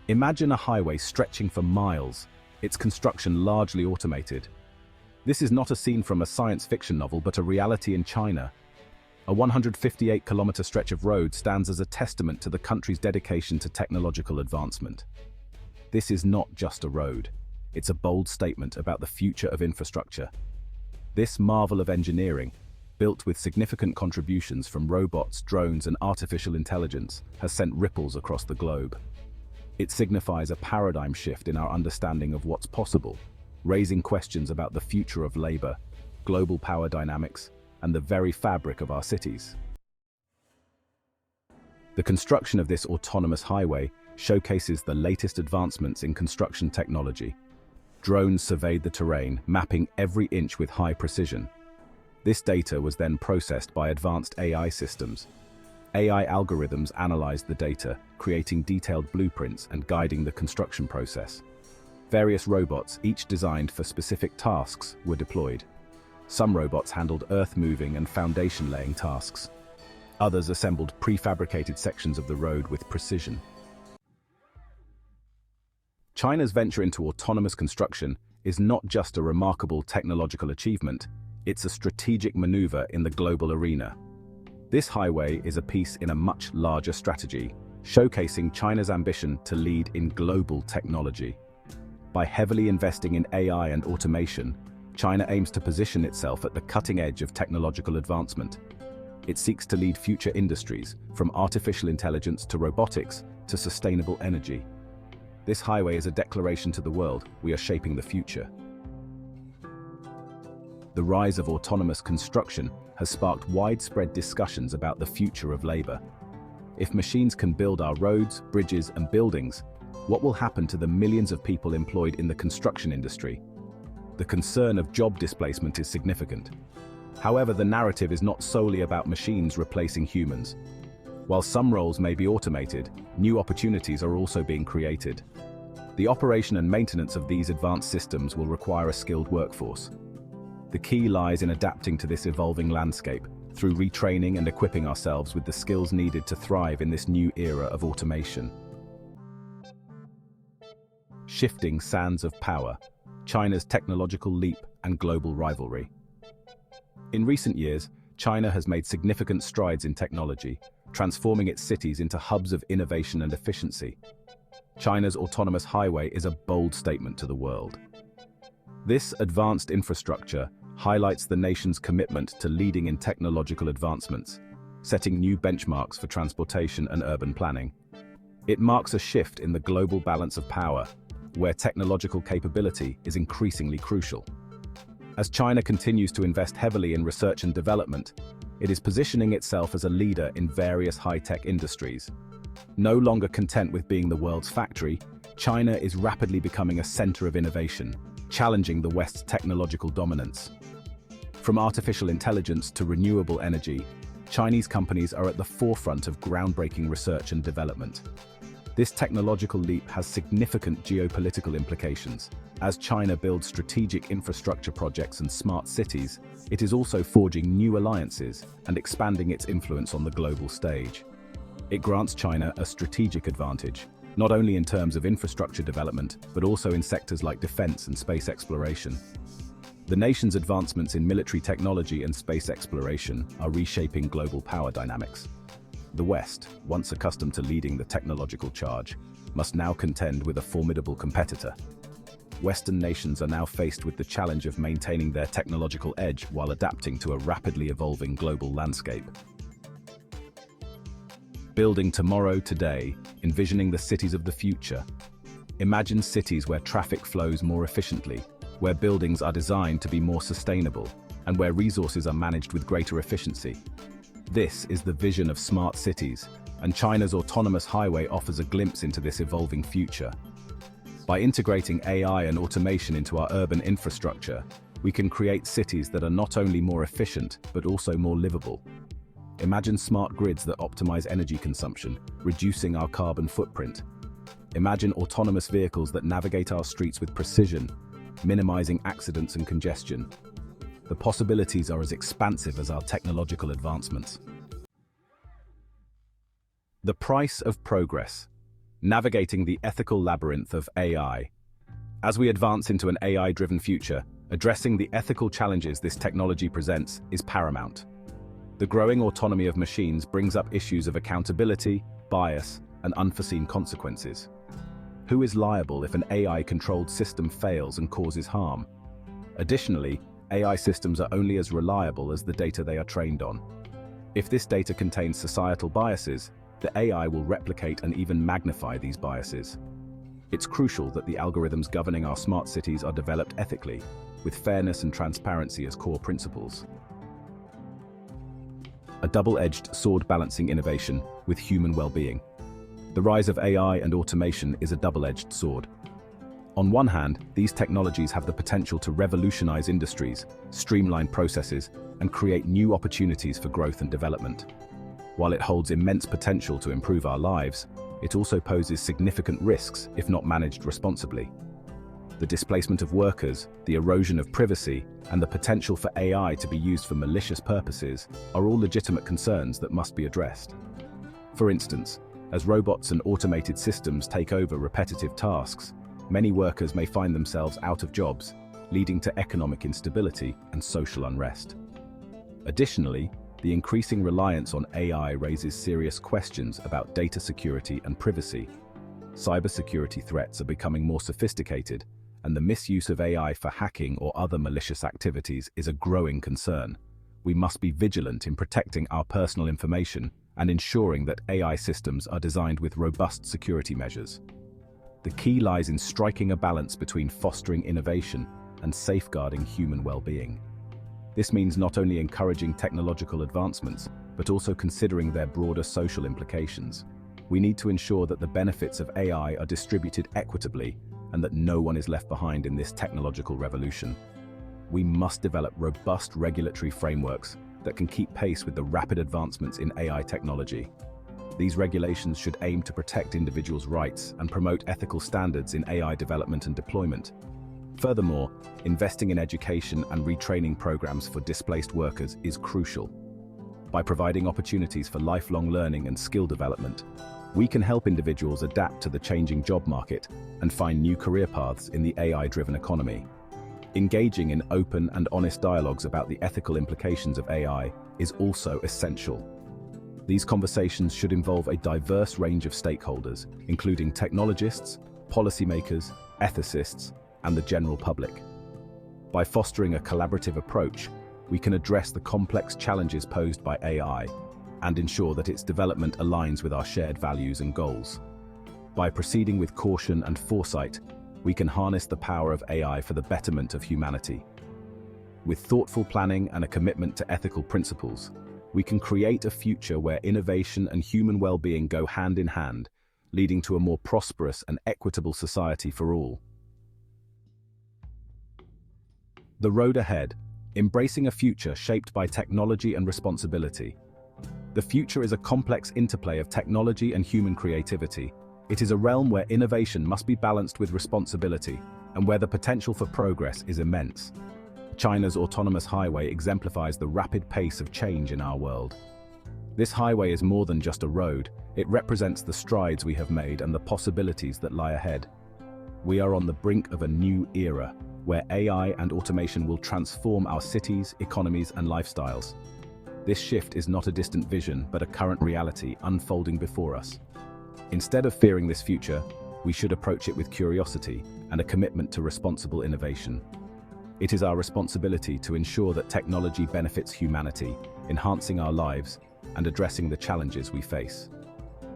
Imagine a highway stretching for miles, its construction largely automated. This is not a scene from a science fiction novel, but a reality in China. A 158-kilometer stretch of road stands as a testament to the country's dedication to technological advancement. This is not just a road. It's a bold statement about the future of infrastructure. This marvel of engineering, built with significant contributions from robots, drones, and artificial intelligence, has sent ripples across the globe. It signifies a paradigm shift in our understanding of what's possible, raising questions about the future of labor, global power dynamics, and the very fabric of our cities. The construction of this autonomous highway showcases the latest advancements in construction technology. Drones surveyed the terrain, mapping every inch with high precision. This data was then processed by advanced AI systems. AI algorithms analyzed the data, creating detailed blueprints and guiding the construction process. Various robots, each designed for specific tasks, were deployed. Some robots handled earth-moving and foundation-laying tasks. Others assembled prefabricated sections of the road with precision. China's venture into autonomous construction is not just a remarkable technological achievement, it's a strategic maneuver in the global arena. This highway is a piece in a much larger strategy, showcasing China's ambition to lead in global technology. By heavily investing in AI and automation, China aims to position itself at the cutting edge of technological advancement. It seeks to lead future industries, from artificial intelligence to robotics to sustainable energy. This highway is a declaration to the world: we are shaping the future. The rise of autonomous construction has sparked widespread discussions about the future of labor. If machines can build our roads, bridges, and buildings, what will happen to the millions of people employed in the construction industry? The concern of job displacement is significant. However, the narrative is not solely about machines replacing humans. While some roles may be automated, new opportunities are also being created. The operation and maintenance of these advanced systems will require a skilled workforce. The key lies in adapting to this evolving landscape through retraining and equipping ourselves with the skills needed to thrive in this new era of automation. Shifting sands of power, China's technological leap and global rivalry. In recent years, China has made significant strides in technology, transforming its cities into hubs of innovation and efficiency. China's autonomous highway is a bold statement to the world. This advanced infrastructure highlights the nation's commitment to leading in technological advancements, setting new benchmarks for transportation and urban planning. It marks a shift in the global balance of power, where technological capability is increasingly crucial. As China continues to invest heavily in research and development, it is positioning itself as a leader in various high-tech industries. No longer content with being the world's factory, China is rapidly becoming a center of innovation, challenging the West's technological dominance. From artificial intelligence to renewable energy, Chinese companies are at the forefront of groundbreaking research and development. This technological leap has significant geopolitical implications. As China builds strategic infrastructure projects and smart cities, it is also forging new alliances and expanding its influence on the global stage. It grants China a strategic advantage, not only in terms of infrastructure development, but also in sectors like defense and space exploration. The nation's advancements in military technology and space exploration are reshaping global power dynamics. The West, once accustomed to leading the technological charge, must now contend with a formidable competitor. Western nations are now faced with the challenge of maintaining their technological edge while adapting to a rapidly evolving global landscape. Building tomorrow today, envisioning the cities of the future. Imagine cities where traffic flows more efficiently, where buildings are designed to be more sustainable, and where resources are managed with greater efficiency. This is the vision of smart cities, and China's autonomous highway offers a glimpse into this evolving future. By integrating AI and automation into our urban infrastructure, we can create cities that are not only more efficient, but also more livable. Imagine smart grids that optimize energy consumption, reducing our carbon footprint. Imagine autonomous vehicles that navigate our streets with precision, minimizing accidents and congestion. The possibilities are as expansive as our technological advancements. The price of progress. navigating the ethical labyrinth of AI. As we advance into an AI-driven future, addressing the ethical challenges this technology presents is paramount. The growing autonomy of machines brings up issues of accountability, bias, and unforeseen consequences. Who is liable if an AI-controlled system fails and causes harm? Additionally, AI systems are only as reliable as the data they are trained on. If this data contains societal biases, the AI will replicate and even magnify these biases. It's crucial that the algorithms governing our smart cities are developed ethically, with fairness and transparency as core principles. A double-edged sword balancing innovation with human well-being. The rise of AI and automation is a double-edged sword. On one hand, these technologies have the potential to revolutionize industries, streamline processes, and create new opportunities for growth and development. While it holds immense potential to improve our lives, it also poses significant risks if not managed responsibly. The displacement of workers, the erosion of privacy, and the potential for AI to be used for malicious purposes are all legitimate concerns that must be addressed. For instance, as robots and automated systems take over repetitive tasks, many workers may find themselves out of jobs, leading to economic instability and social unrest. Additionally, the increasing reliance on AI raises serious questions about data security and privacy. Cybersecurity threats are becoming more sophisticated, and the misuse of AI for hacking or other malicious activities is a growing concern. We must be vigilant in protecting our personal information and ensuring that AI systems are designed with robust security measures. The key lies in striking a balance between fostering innovation and safeguarding human well-being. This means not only encouraging technological advancements, but also considering their broader social implications. We need to ensure that the benefits of AI are distributed equitably and that no one is left behind in this technological revolution. We must develop robust regulatory frameworks that can keep pace with the rapid advancements in AI technology. These regulations should aim to protect individuals' rights and promote ethical standards in AI development and deployment. Furthermore, investing in education and retraining programs for displaced workers is crucial. By providing opportunities for lifelong learning and skill development, we can help individuals adapt to the changing job market and find new career paths in the AI-driven economy. Engaging in open and honest dialogues about the ethical implications of AI is also essential. These conversations should involve a diverse range of stakeholders, including technologists, policymakers, ethicists, and the general public. By fostering a collaborative approach, we can address the complex challenges posed by AI and ensure that its development aligns with our shared values and goals. By proceeding with caution and foresight, we can harness the power of AI for the betterment of humanity. With thoughtful planning and a commitment to ethical principles, we can create a future where innovation and human well-being go hand in hand, leading to a more prosperous and equitable society for all. The road ahead, embracing a future shaped by technology and responsibility. The future is a complex interplay of technology and human creativity. It is a realm where innovation must be balanced with responsibility, and where the potential for progress is immense. China's autonomous highway exemplifies the rapid pace of change in our world. This highway is more than just a road, it represents the strides we have made and the possibilities that lie ahead. We are on the brink of a new era, where AI and automation will transform our cities, economies, and lifestyles. This shift is not a distant vision, but a current reality unfolding before us. Instead of fearing this future, we should approach it with curiosity and a commitment to responsible innovation. It is our responsibility to ensure that technology benefits humanity, enhancing our lives and addressing the challenges we face.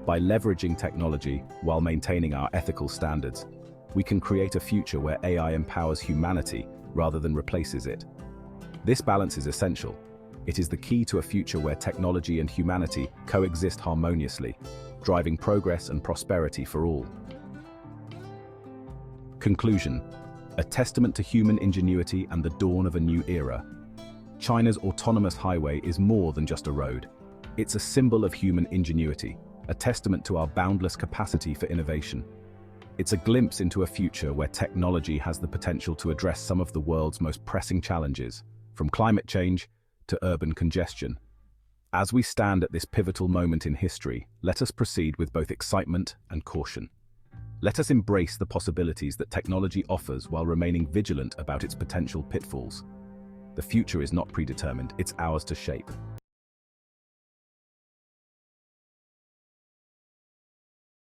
By leveraging technology while maintaining our ethical standards, we can create a future where AI empowers humanity rather than replaces it. This balance is essential. It is the key to a future where technology and humanity coexist harmoniously, driving progress and prosperity for all. Conclusion: a testament to human ingenuity and the dawn of a new era. China's autonomous highway is more than just a road. It's a symbol of human ingenuity, a testament to our boundless capacity for innovation. It's a glimpse into a future where technology has the potential to address some of the world's most pressing challenges, from climate change to urban congestion. As we stand at this pivotal moment in history, let us proceed with both excitement and caution. Let us embrace the possibilities that technology offers while remaining vigilant about its potential pitfalls. The future is not predetermined, it's ours to shape.